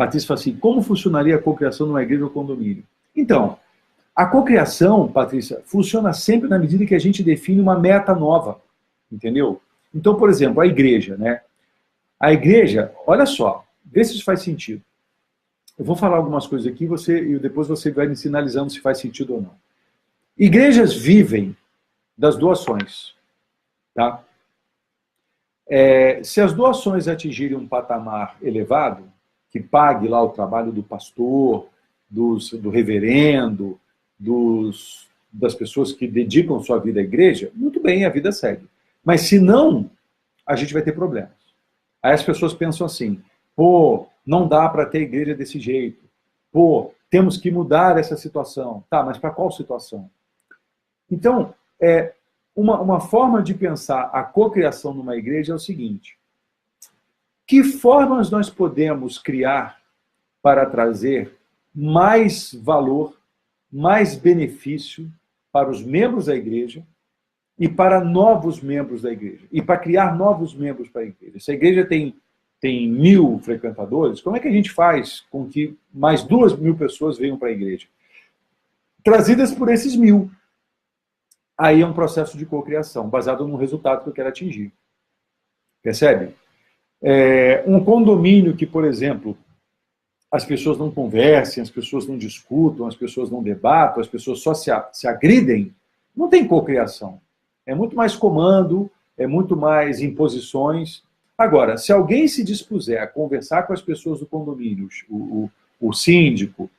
Speaker 1: Patrícia fala assim, como funcionaria a cocriação numa igreja ou condomínio? Então, a cocriação, Patrícia, funciona sempre na medida que a gente define uma meta nova, entendeu? Então, por exemplo, a igreja, né? A igreja, olha só, vê se isso faz sentido. Eu vou falar algumas coisas aqui e depois você vai me sinalizando se faz sentido ou não. Igrejas vivem das doações, tá? Se as doações atingirem um patamar elevado, que pague lá o trabalho do pastor, do reverendo, das pessoas que dedicam sua vida à igreja, muito bem, a vida segue. Mas se não, a gente vai ter problemas. Aí as pessoas pensam assim, pô, não dá para ter igreja desse jeito. Pô, temos que mudar essa situação. Tá, mas para qual situação? Então, uma forma de pensar a cocriação numa igreja é o seguinte, que formas nós podemos criar para trazer mais valor, mais benefício para os membros da igreja e para novos membros da igreja, e para criar novos membros para a igreja. Se a igreja tem 1.000 frequentadores, como é que a gente faz com que mais 2.000 pessoas venham para a igreja? Trazidas por esses 1.000. Aí é um processo de cocriação, baseado no resultado que eu quero atingir. Percebe? Um condomínio que, por exemplo, as pessoas não conversem, as pessoas não discutam, as pessoas não debatam, as pessoas só se agridem, não tem cocriação. É muito mais comando, é muito mais imposições. Agora, se alguém se dispuser a conversar com as pessoas do condomínio, o síndico,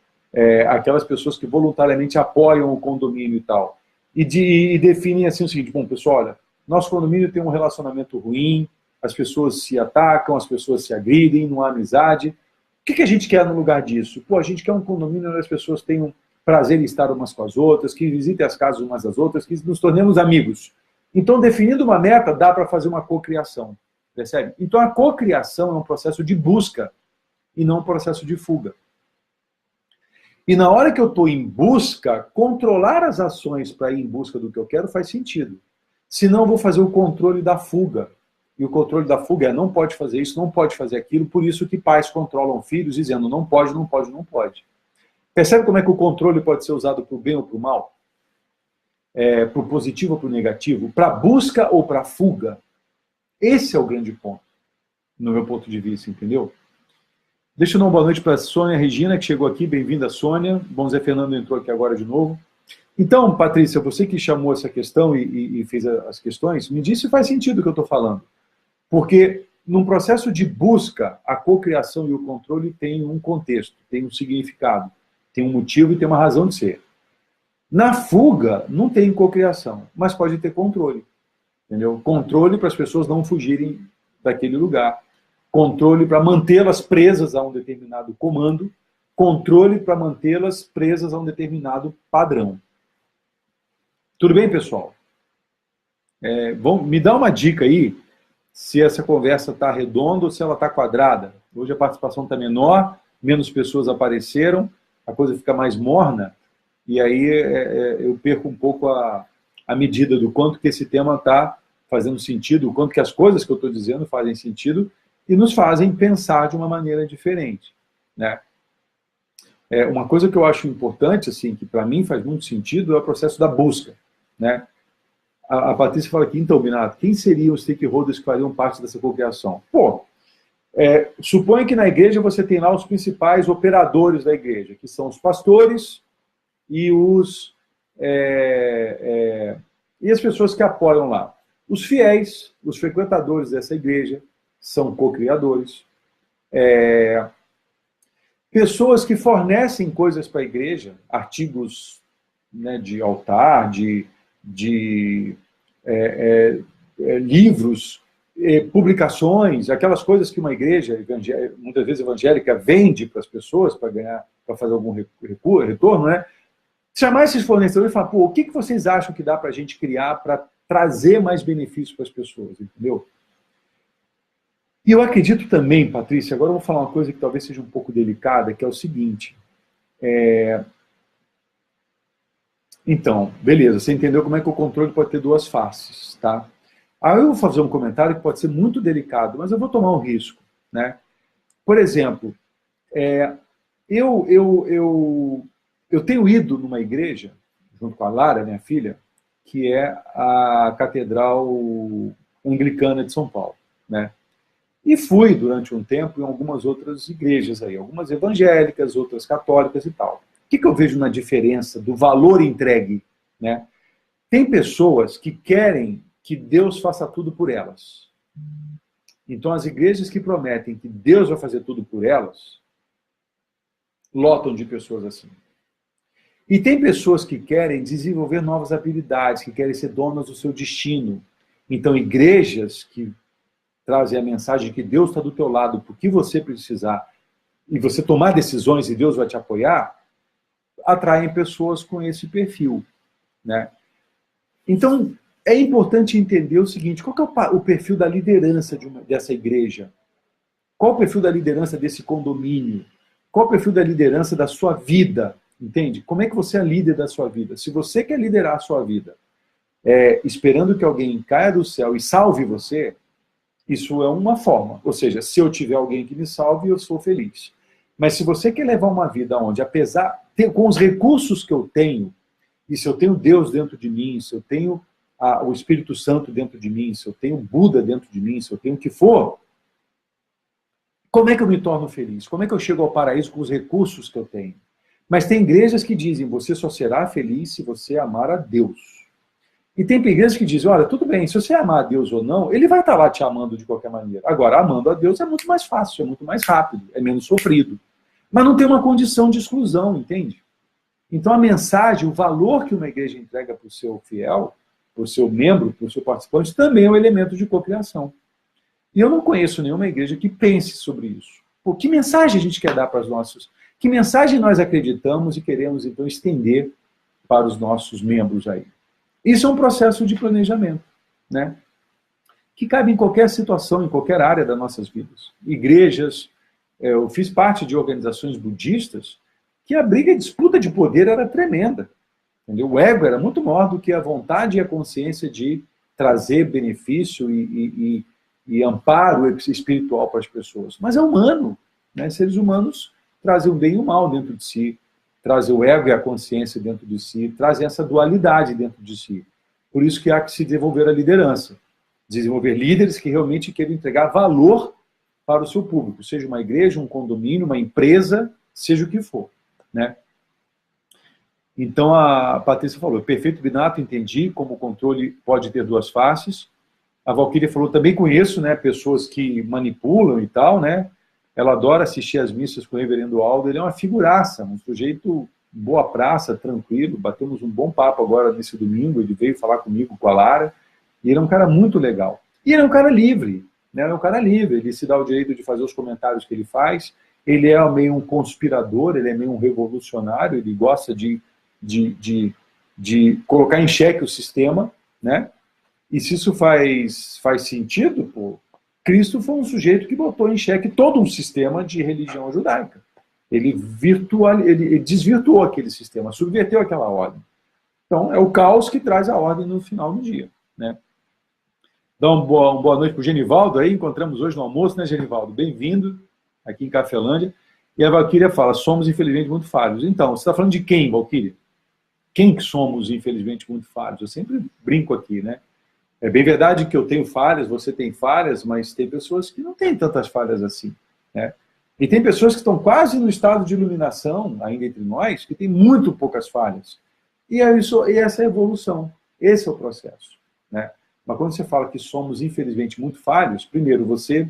Speaker 1: aquelas pessoas que voluntariamente apoiam o condomínio e tal, e definem assim o seguinte, bom, pessoal, olha, nosso condomínio tem um relacionamento ruim, as pessoas se atacam, as pessoas se agridem, não há amizade. O que a gente quer no lugar disso? Pô, a gente quer um condomínio onde as pessoas tenham prazer em estar umas com as outras, que visitem as casas umas das outras, que nos tornemos amigos. Então, definindo uma meta, dá para fazer uma cocriação. Percebe? Então, a cocriação é um processo de busca e não um processo de fuga. E na hora que eu estou em busca, controlar as ações para ir em busca do que eu quero faz sentido. Senão, eu vou fazer o controle da fuga. E o controle da fuga não pode fazer isso, não pode fazer aquilo, por isso que pais controlam filhos dizendo não pode, não pode, não pode. Percebe como é que o controle pode ser usado para o bem ou para o mal? Para o positivo ou para o negativo? Para busca ou para fuga? Esse é o grande ponto, no meu ponto de vista, entendeu? Deixa eu dar uma boa noite para a Sônia Regina, que chegou aqui. Bem-vinda, Sônia. Bom, Zé Fernando entrou aqui agora de novo. Então, Patrícia, você que chamou essa questão e fez as questões, me diz se faz sentido o que eu estou falando. Porque, num processo de busca, a cocriação e o controle têm um contexto, tem um significado, tem um motivo e tem uma razão de ser. Na fuga, não tem cocriação, mas pode ter controle. Entendeu? Controle para as pessoas não fugirem daquele lugar. Controle para mantê-las presas a um determinado comando. Controle para mantê-las presas a um determinado padrão. Tudo bem, pessoal? Me dá uma dica aí, se essa conversa está redonda ou se ela está quadrada. Hoje a participação está menor, menos pessoas apareceram, a coisa fica mais morna, e aí eu perco um pouco a medida do quanto que esse tema está fazendo sentido, o quanto que as coisas que eu estou dizendo fazem sentido e nos fazem pensar de uma maneira diferente, né? Uma coisa que eu acho importante, assim, que para mim faz muito sentido, é o processo da busca, né? A Patrícia fala aqui, então, Binato, quem seriam os stakeholders que fariam parte dessa cocriação? Pô, suponha que na igreja você tem lá os principais operadores da igreja, que são os pastores e e as pessoas que apoiam lá. Os fiéis, os frequentadores dessa igreja, são co-criadores. Pessoas que fornecem coisas para a igreja, artigos, né, de altar, de livros, publicações, aquelas coisas que uma igreja, muitas vezes evangélica, vende para as pessoas para ganhar, para fazer algum retorno, né? Chamar esses fornecedores e falar, pô, o que vocês acham que dá para a gente criar para trazer mais benefícios para as pessoas, entendeu? E eu acredito também, Patrícia, agora eu vou falar uma coisa que talvez seja um pouco delicada, que é o seguinte. Então, beleza, você entendeu como é que o controle pode ter duas faces, tá? Aí eu vou fazer um comentário que pode ser muito delicado, mas eu vou tomar um risco, né? Por exemplo, Eu tenho ido numa igreja, junto com a Lara, minha filha, que é a Catedral Anglicana de São Paulo, né? E fui, durante um tempo, em algumas outras igrejas aí, algumas evangélicas, outras católicas e tal. O que eu vejo na diferença do valor entregue, né? Tem pessoas que querem que Deus faça tudo por elas. Então, as igrejas que prometem que Deus vai fazer tudo por elas, lotam de pessoas assim. E tem pessoas que querem desenvolver novas habilidades, que querem ser donas do seu destino. Então, igrejas que trazem a mensagem de que Deus está do teu lado, por que você precisar, e você tomar decisões e Deus vai te apoiar, atraem pessoas com esse perfil, né? Então, é importante entender o seguinte, qual que é o perfil da liderança dessa igreja? Qual o perfil da liderança desse condomínio? Qual o perfil da liderança da sua vida? Entende? Como é que você é líder da sua vida? Se você quer liderar a sua vida esperando que alguém caia do céu e salve você, isso é uma forma. Ou seja, se eu tiver alguém que me salve, eu sou feliz. Mas se você quer levar uma vida onde, apesar, com os recursos que eu tenho, e se eu tenho Deus dentro de mim, se eu tenho o Espírito Santo dentro de mim, se eu tenho Buda dentro de mim, se eu tenho o que for, como é que eu me torno feliz? Como é que eu chego ao paraíso com os recursos que eu tenho? Mas tem igrejas que dizem, você só será feliz se você amar a Deus. E tem igrejas que dizem, olha, tudo bem, se você amar a Deus ou não, ele vai estar lá te amando de qualquer maneira. Agora, amando a Deus é muito mais fácil, é muito mais rápido, é menos sofrido. Mas não tem uma condição de exclusão, entende? Então a mensagem, o valor que uma igreja entrega para o seu fiel, para o seu membro, para o seu participante, também é um elemento de cocriação. E eu não conheço nenhuma igreja que pense sobre isso. Pô, que mensagem a gente quer dar para os nossos... Que mensagem nós acreditamos e queremos, então, estender para os nossos membros aí? Isso é um processo de planejamento, né? Que cabe em qualquer situação, em qualquer área das nossas vidas. Igrejas, eu fiz parte de organizações budistas que a briga e disputa de poder era tremenda. Entendeu? O ego era muito maior do que a vontade e a consciência de trazer benefício e amparo espiritual para as pessoas. Mas é humano, né? Seres humanos trazem o bem e o mal dentro de si, trazem o ego e a consciência dentro de si, trazem essa dualidade dentro de si. Por isso que há que se desenvolver a liderança. Desenvolver líderes que realmente queiram entregar valor para o seu público, seja uma igreja, um condomínio, uma empresa, seja o que for, né? Então a Patrícia falou, perfeito, Binato, entendi como o controle pode ter duas faces. A Valquíria falou, também conheço, né, pessoas que manipulam e tal, né? Ela adora assistir às missas com o reverendo Aldo, ele é uma figuraça, um sujeito boa praça, tranquilo, batemos um bom papo agora nesse domingo, ele veio falar comigo, com a Lara, e ele é um cara muito legal. E ele é um cara livre, né? Ele é um cara livre, ele se dá o direito de fazer os comentários que ele faz, ele é meio um conspirador, ele é meio um revolucionário, ele gosta de colocar em xeque o sistema, né? E se isso faz sentido, pô, Cristo foi um sujeito que botou em xeque todo um sistema de religião judaica. Ele desvirtuou aquele sistema, subverteu aquela ordem. Então, é o caos que traz a ordem no final do dia, né? Dá uma boa noite para o Genivaldo aí, encontramos hoje no almoço, né, Genivaldo? Bem-vindo aqui em Cafelândia. E a Valquíria fala, somos infelizmente muito falhos. Então, você está falando de quem, Valquíria? Quem que somos, infelizmente, muito falhos? Eu sempre brinco aqui, né? É bem verdade que eu tenho falhas, você tem falhas, mas tem pessoas que não têm tantas falhas assim, né? E tem pessoas que estão quase no estado de iluminação, ainda entre nós, que tem muito poucas falhas. E essa é a evolução, esse é o processo, né? Mas quando você fala que somos, infelizmente, muito falhos, primeiro, você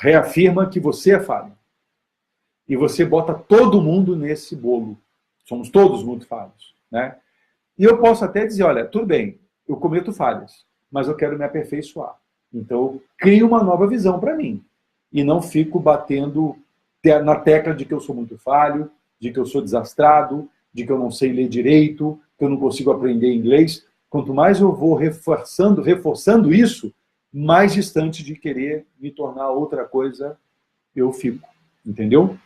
Speaker 1: reafirma que você é falho. E você bota todo mundo nesse bolo. Somos todos muito falhos, né? E eu posso até dizer, olha, tudo bem, eu cometo falhas, mas eu quero me aperfeiçoar. Então, eu crio uma nova visão para mim. E não fico batendo na tecla de que eu sou muito falho, de que eu sou desastrado, de que eu não sei ler direito, que eu não consigo aprender inglês. Quanto mais eu vou reforçando isso, mais distante de querer me tornar outra coisa eu fico. Entendeu?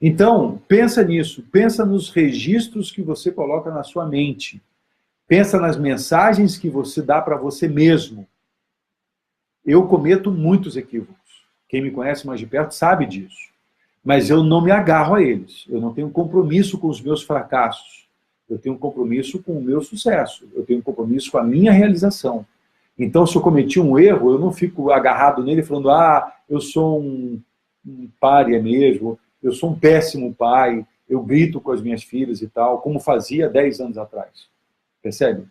Speaker 1: Então, pensa nisso. Pensa nos registros que você coloca na sua mente. Pensa nas mensagens que você dá para você mesmo. Eu cometo muitos equívocos. Quem me conhece mais de perto sabe disso. Mas eu não me agarro a eles. Eu não tenho compromisso com os meus fracassos. Eu tenho compromisso com o meu sucesso. Eu tenho compromisso com a minha realização. Então, se eu cometi um erro, eu não fico agarrado nele falando, eu sou um pária mesmo, eu sou um péssimo pai, eu grito com as minhas filhas e tal, como fazia 10 anos atrás. Percebe?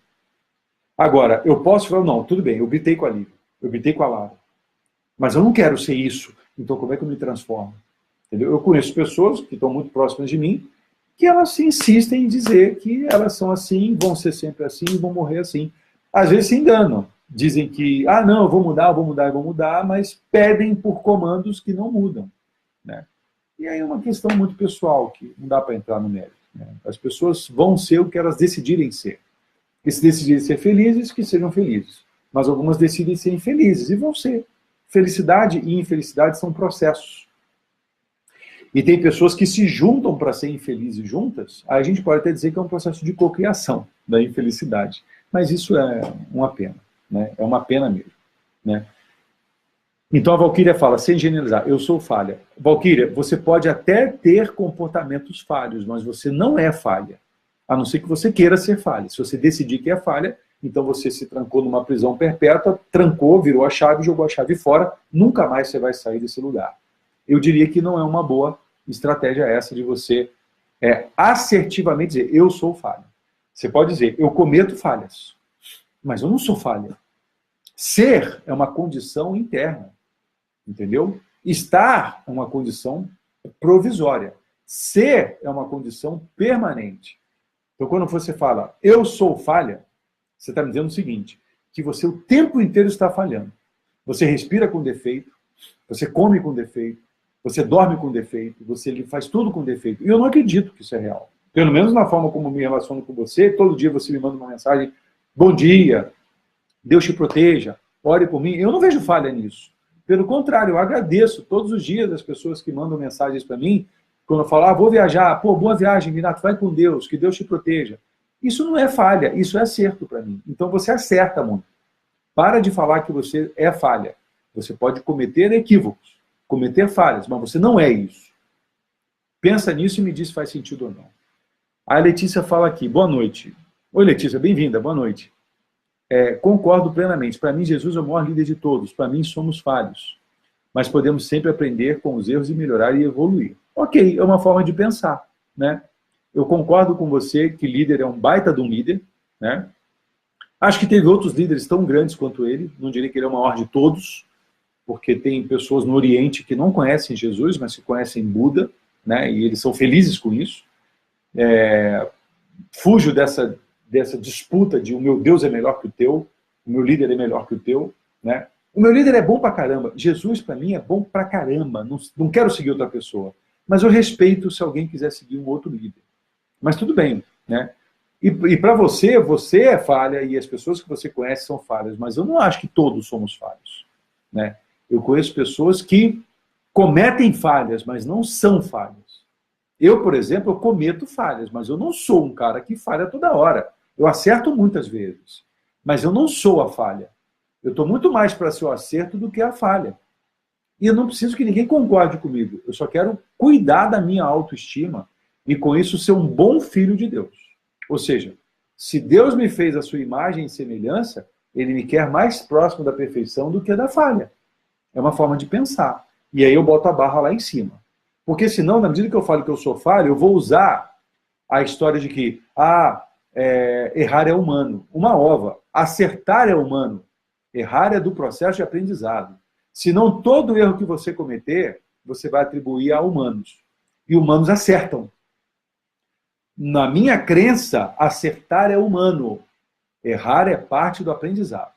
Speaker 1: Agora, eu posso falar, não, tudo bem, eu gritei com a Lívia, eu gritei com a Lara, mas eu não quero ser isso, então como é que eu me transformo? Entendeu? Eu conheço pessoas que estão muito próximas de mim, que elas insistem em dizer que elas são assim, vão ser sempre assim, vão morrer assim. Às vezes se enganam, dizem que, não, eu vou mudar, mas pedem por comandos que não mudam. Né? E aí é uma questão muito pessoal, que não dá para entrar no mérito. Né? As pessoas vão ser o que elas decidirem ser. E se decidirem ser felizes, que sejam felizes. Mas algumas decidem ser infelizes, e vão ser. Felicidade e infelicidade são processos. E tem pessoas que se juntam para ser infelizes juntas, aí a gente pode até dizer que é um processo de cocriação da infelicidade. Mas isso é uma pena. Né? É uma pena mesmo. Né? Então a Valquíria fala, sem generalizar, eu sou falha. Valquíria, você pode até ter comportamentos falhos, mas você não é falha. A não ser que você queira ser falha. Se você decidir que é falha, então você se trancou numa prisão perpétua, trancou, virou a chave, jogou a chave fora, nunca mais você vai sair desse lugar. Eu diria que não é uma boa estratégia essa de você assertivamente dizer, eu sou falha. Você pode dizer, eu cometo falhas, mas eu não sou falha. Ser é uma condição interna, entendeu? Estar é uma condição provisória. Ser é uma condição permanente. Então, quando você fala, eu sou falha, você está me dizendo o seguinte, que você o tempo inteiro está falhando. Você respira com defeito, você come com defeito, você dorme com defeito, você faz tudo com defeito. E eu não acredito que isso é real. Pelo menos na forma como me relaciono com você, todo dia você me manda uma mensagem, bom dia, Deus te proteja, ore por mim. Eu não vejo falha nisso. Pelo contrário, eu agradeço todos os dias as pessoas que mandam mensagens para mim, quando eu falo, vou viajar, boa viagem, Minato, vai com Deus, que Deus te proteja. Isso não é falha, isso é acerto para mim. Então você acerta muito. Para de falar que você é falha. Você pode cometer equívocos, cometer falhas, mas você não é isso. Pensa nisso e me diz se faz sentido ou não. A Letícia fala aqui, boa noite. Oi, Letícia, bem-vinda, boa noite. Concordo plenamente. Para mim, Jesus é o maior líder de todos. Para mim, somos falhos. Mas podemos sempre aprender com os erros e melhorar e evoluir. Ok, é uma forma de pensar. Né? Eu concordo com você que líder é um baita de um líder. Né? Acho que teve outros líderes tão grandes quanto ele. Não diria que ele é o maior de todos, porque tem pessoas no Oriente que não conhecem Jesus, mas que conhecem Buda, né? E eles são felizes com isso. Fujo dessa disputa de o meu Deus é melhor que o teu, o meu líder é melhor que o teu. Né? O meu líder é bom pra caramba. Jesus, para mim, é bom pra caramba. Não quero seguir outra pessoa. Mas eu respeito se alguém quiser seguir um outro líder. Mas tudo bem. Né? E para você é falha e as pessoas que você conhece são falhas. Mas eu não acho que todos somos falhos. Né? Eu conheço pessoas que cometem falhas, mas não são falhas. Eu, por exemplo, eu cometo falhas, mas eu não sou um cara que falha toda hora. Eu acerto muitas vezes, mas eu não sou a falha. Eu estou muito mais para ser o acerto do que a falha. E eu não preciso que ninguém concorde comigo. Eu só quero cuidar da minha autoestima e, com isso, ser um bom filho de Deus. Ou seja, se Deus me fez a sua imagem e semelhança, Ele me quer mais próximo da perfeição do que da falha. É uma forma de pensar. E aí eu boto a barra lá em cima. Porque senão, na medida que eu falo que eu sou falho, eu vou usar a história de que errar é humano. Uma ova. Acertar é humano. Errar é do processo de aprendizado. Senão, todo erro que você cometer, você vai atribuir a humanos. E humanos acertam. Na minha crença, acertar é humano. Errar é parte do aprendizado.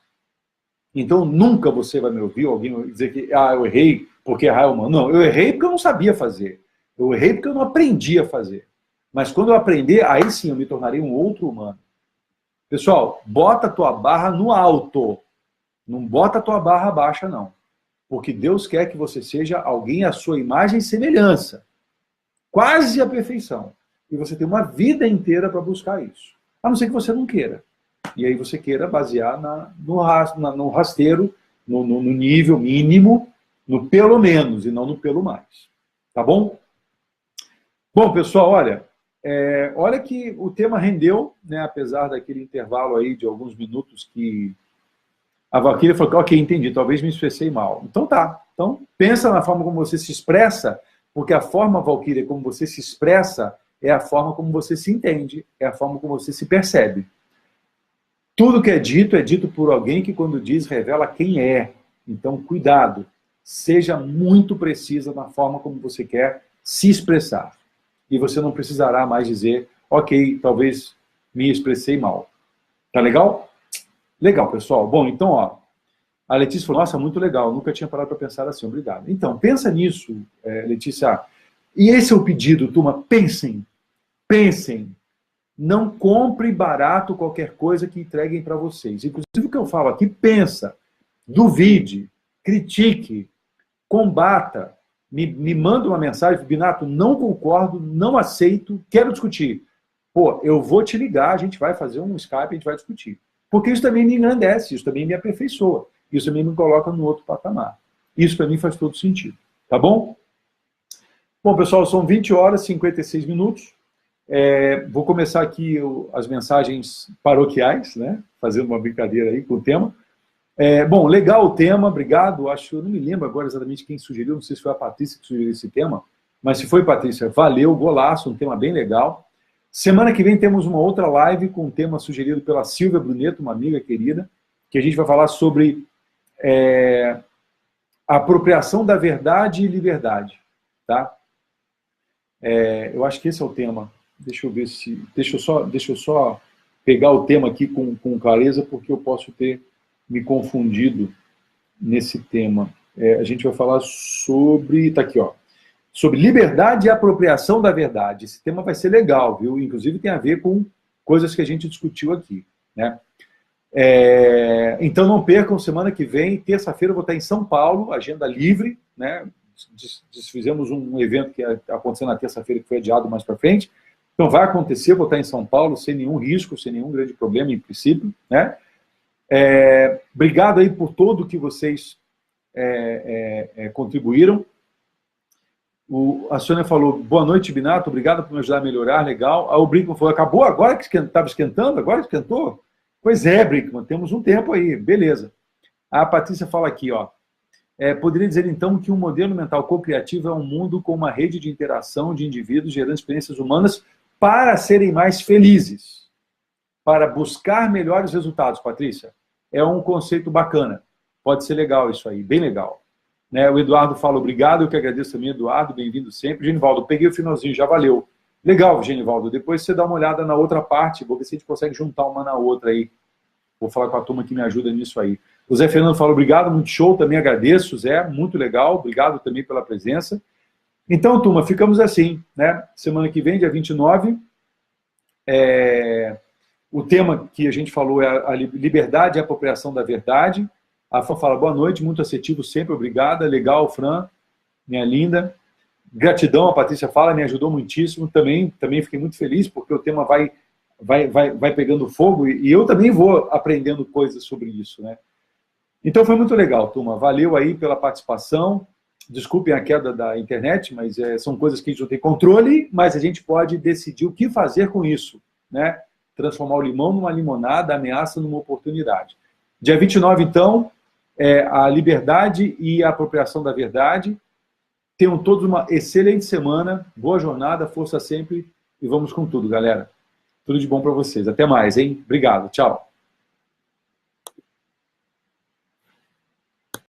Speaker 1: Então, nunca você vai me ouvir alguém dizer que eu errei porque errar é humano. Não, eu errei porque eu não sabia fazer. Eu errei porque eu não aprendi a fazer. Mas quando eu aprender, aí sim eu me tornarei um outro humano. Pessoal, bota a tua barra no alto. Não bota a tua barra baixa, não. Porque Deus quer que você seja alguém à sua imagem e semelhança. Quase a perfeição. E você tem uma vida inteira para buscar isso. A não ser que você não queira. E aí você queira basear no rasteiro, no nível mínimo, No pelo menos e não no pelo mais. Tá bom? Bom, pessoal, olha, olha que o tema rendeu, né, apesar daquele intervalo aí de alguns minutos que a Valquíria falou, ok, entendi, talvez me expressei mal. Então tá. Então, pensa na forma como você se expressa, porque a forma, Valquíria, como você se expressa é a forma como você se entende, é a forma como você se percebe. Tudo que é dito por alguém que, quando diz, revela quem é. Então, cuidado. Seja muito precisa na forma como você quer se expressar. E você não precisará mais dizer, ok, talvez me expressei mal. Tá legal? Legal, pessoal. Bom, então, ó, a Letícia falou, nossa, muito legal, nunca tinha parado para pensar assim, obrigado. Então, pensa nisso, Letícia. E esse é o pedido, turma, pensem. Não compre barato qualquer coisa que entreguem para vocês. Inclusive o que eu falo aqui, pensa, duvide, critique, combata, me manda uma mensagem, Binato, não concordo, não aceito, quero discutir. Pô, eu vou te ligar, a gente vai fazer um Skype, a gente vai discutir. Porque isso também me engrandece, isso também me aperfeiçoa, isso também me coloca no outro patamar. Isso para mim faz todo sentido, tá bom? Bom, pessoal, são 20 horas e 56 minutos. Vou começar aqui as mensagens paroquiais, né? Fazendo uma brincadeira aí com o tema. Bom, legal o tema, obrigado. Eu não me lembro agora exatamente quem sugeriu, não sei se foi a Patrícia que sugeriu esse tema, mas se foi, Patrícia, valeu, golaço, um tema bem legal. Semana que vem temos uma outra live com um tema sugerido pela Silvia Bruneto, uma amiga querida, que a gente vai falar sobre apropriação da verdade e liberdade, tá? Eu acho que esse é o tema. Deixa eu ver se... Deixa eu só pegar o tema aqui com clareza, porque eu posso ter me confundido nesse tema. A gente vai falar sobre... Tá aqui, ó. Sobre liberdade e apropriação da verdade. Esse tema vai ser legal, viu? Inclusive tem a ver com coisas que a gente discutiu aqui, né? Então não percam, semana que vem, terça-feira eu vou estar em São Paulo, agenda livre, né? Fizemos um evento que ia acontecer na terça-feira que foi adiado mais para frente. Então vai acontecer, vou estar em São Paulo sem nenhum risco, sem nenhum grande problema em princípio, né? Obrigado aí por tudo que vocês contribuíram. A Sônia falou, boa noite, Binato, obrigado por me ajudar a melhorar, legal. O Brinkman falou, acabou agora que estava esquentando? Agora esquentou? Pois é, Brinkman, temos um tempo aí, beleza. A Patrícia fala aqui, ó. Poderia dizer, então, que um modelo mental co-criativo é um mundo com uma rede de interação de indivíduos gerando experiências humanas para serem mais felizes, para buscar melhores resultados, Patrícia. É um conceito bacana. Pode ser legal isso aí, bem legal. Né? O Eduardo fala, obrigado, eu que agradeço também, Eduardo, bem-vindo sempre. Genivaldo, peguei o finalzinho, já valeu. Legal, Genivaldo, depois você dá uma olhada na outra parte, vou ver se a gente consegue juntar uma na outra aí. Vou falar com a turma que me ajuda nisso aí. O Zé Fernando fala, obrigado, muito show, também agradeço, Zé, muito legal, obrigado também pela presença. Então, turma, ficamos assim, né? Semana que vem, dia 29, o tema que a gente falou é a liberdade e a apropriação da verdade. A Fran fala, boa noite, muito assertivo sempre, obrigada, legal, Fran, minha linda. Gratidão, a Patrícia fala, me ajudou muitíssimo, também fiquei muito feliz, porque o tema vai pegando fogo, e eu também vou aprendendo coisas sobre isso, né? Então foi muito legal, turma, valeu aí pela participação, desculpem a queda da internet, mas são coisas que a gente não tem controle, mas a gente pode decidir o que fazer com isso, né? Transformar o limão numa limonada, a ameaça numa oportunidade. Dia 29, então, a liberdade e a apropriação da verdade. Tenham todos uma excelente semana, boa jornada, força sempre, e vamos com tudo, galera. Tudo de bom para vocês. Até mais, hein? Obrigado, tchau.